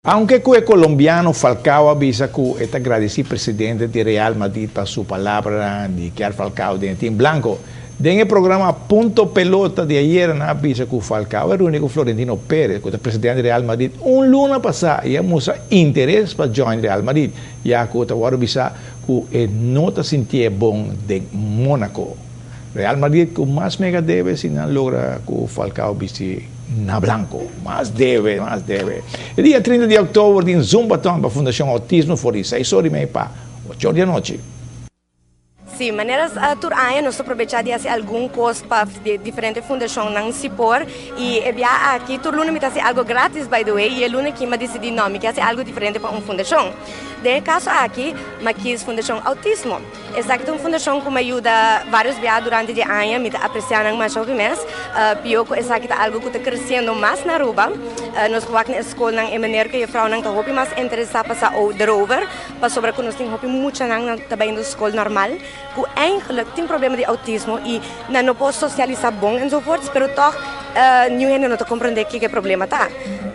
Aunque el colombiano Falcao avisa que está agradecido presidente de Real Madrid por su palabra de que Falcao de Team Blanco, en el programa Punto Pelota de ayer, avisa que Falcao era el único Florentino Pérez, que es presidente de Real Madrid, un luna pasada, y muestra interés para join Real Madrid, ya que ahora avisa que no está sintiendo bon de Mónaco. Real Madrid que más mega debe si no logra que Falcao visi na blanco, más debe. El día 30 de octubre en Zumbaton para Fundación Autismo por 6:30 para 8 de la noche. Sí, maneiras turaya nós aproveitar de fazer algum coisa para diferente fundação não se por e aqui tur luna me tá algo grátis by the way e luna que me decidi não me quer fazer algo diferente para fundação. De caso aqui, mas fundação autismo. Essa aqui é uma fundação que me ajuda vários dias durante o ano, me tá apreciando mais sobre mês. Pior essa aqui tá algo que está crescendo mais na Aruba. Nós vamos na escola não é maneira que a frau não tá hopi mais interessada para o derover, para sobre que nós temos hopi muito não também na escola normal. Que eigenlijk tem problema de autismo e não pode socializar bom enzovoorts, pero toch nu não te compreender que é problema tá.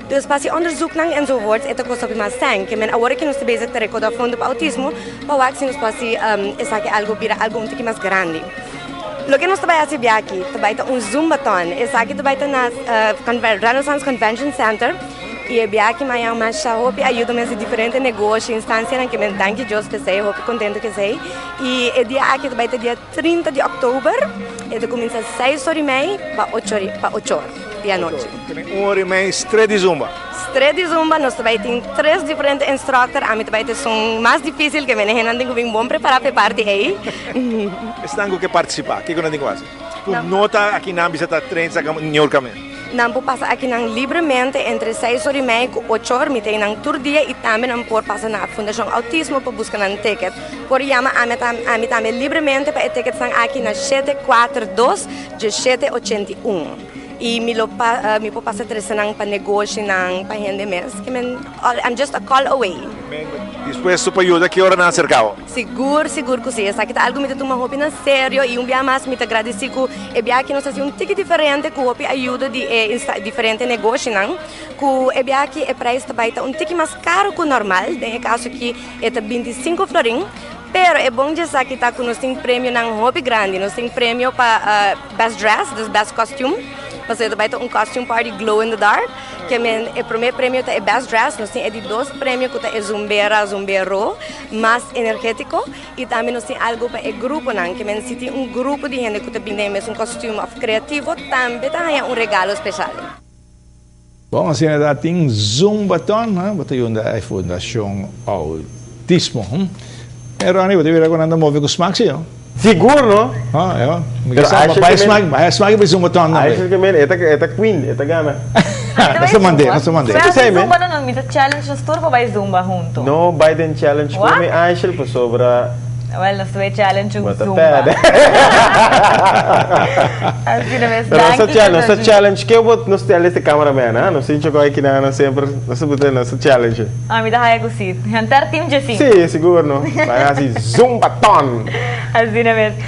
Dus pas je onderzoek naar enzovoorts, het kost op maar zijn. Que men agora que nós te bezig te recordar fundo para autismo, para wax nós pas essa que algo pira algo um pouquinho mais grande. Lo que nós trabalhamos aqui, trabalhamos Zumbaton. Essa aqui trabalhamos na Renaissance Convention Center. E aqui amanhã mais hope ajuda a diferentes negócios, instâncias que me danke Deus que sei, hope contente que sei. E o dia aqui vai ter dia 30 de outubro, e começa às 6:30 para 8 horas da noite. 1:30, 3 de Zumba. 3 de Zumba, nós vai ter 3 diferentes instructores, a mim vai ter são mais difíceis que me não tenho bem bom preparar para parte aí. Estão que participar, o que eu não tenho quase? Nota aqui na visita 30 New York. Não pode passar aqui livremente entre 6:30 e 8 horas, me tem um tour dia e também não pode passar na Fundação Autismo para buscar um ticket. Por isso, a mim também livremente para o ticket estão aqui na 742-1781. E me pode passar para negócio, para render mês. I'm just a call away. Dispuesto para ajudar, que hora não acercava? Seguro que sim. Essa aqui está algo que me toma roupa na sério e dia mais me agradeci que aqui nós fazemos ticket diferente que roupa ajuda de diferente negócio, não? Que aqui o preço também está ticket mais caro que o normal, no caso aqui é 25 florim. Pero é bom dizer que tá que nós temos prêmio na roupa grande, nós temos prêmio para best dress, best costume. Você vai ter costume party glow in the dark, que o primeiro prêmio é best dress, nós temos de 2 prêmios que é zumbero, mais energético, e também nós temos algo para o grupo, não, que se tem grupo de gente que tem mesmo costume criativo, também tem regalo especial. Bom, assim, tem Zumbaton, a Fundação Autismo. Rani, você vai agora andar mover com os Maxi, não? Siguro, no? Mas smag ba Zumbaton na? Acho que esta Queen, esta gama. Nasa mande. Sa Zumba não, mita challenge nos tour pa ba Zumba junto? No, Biden challenge ko may Angel pa sobra. Well, nos tuve challenge yung Zumba. Nossa challenge que eu vou nos ter este cameraman, ah, não sei se eu aí que não sempre, nossa botar nossa challenge. Ah, me dá aí gusit. Hantar team Jessie. Sim, seguro, no. Vai assim Zumbaton. Assim na mesmo.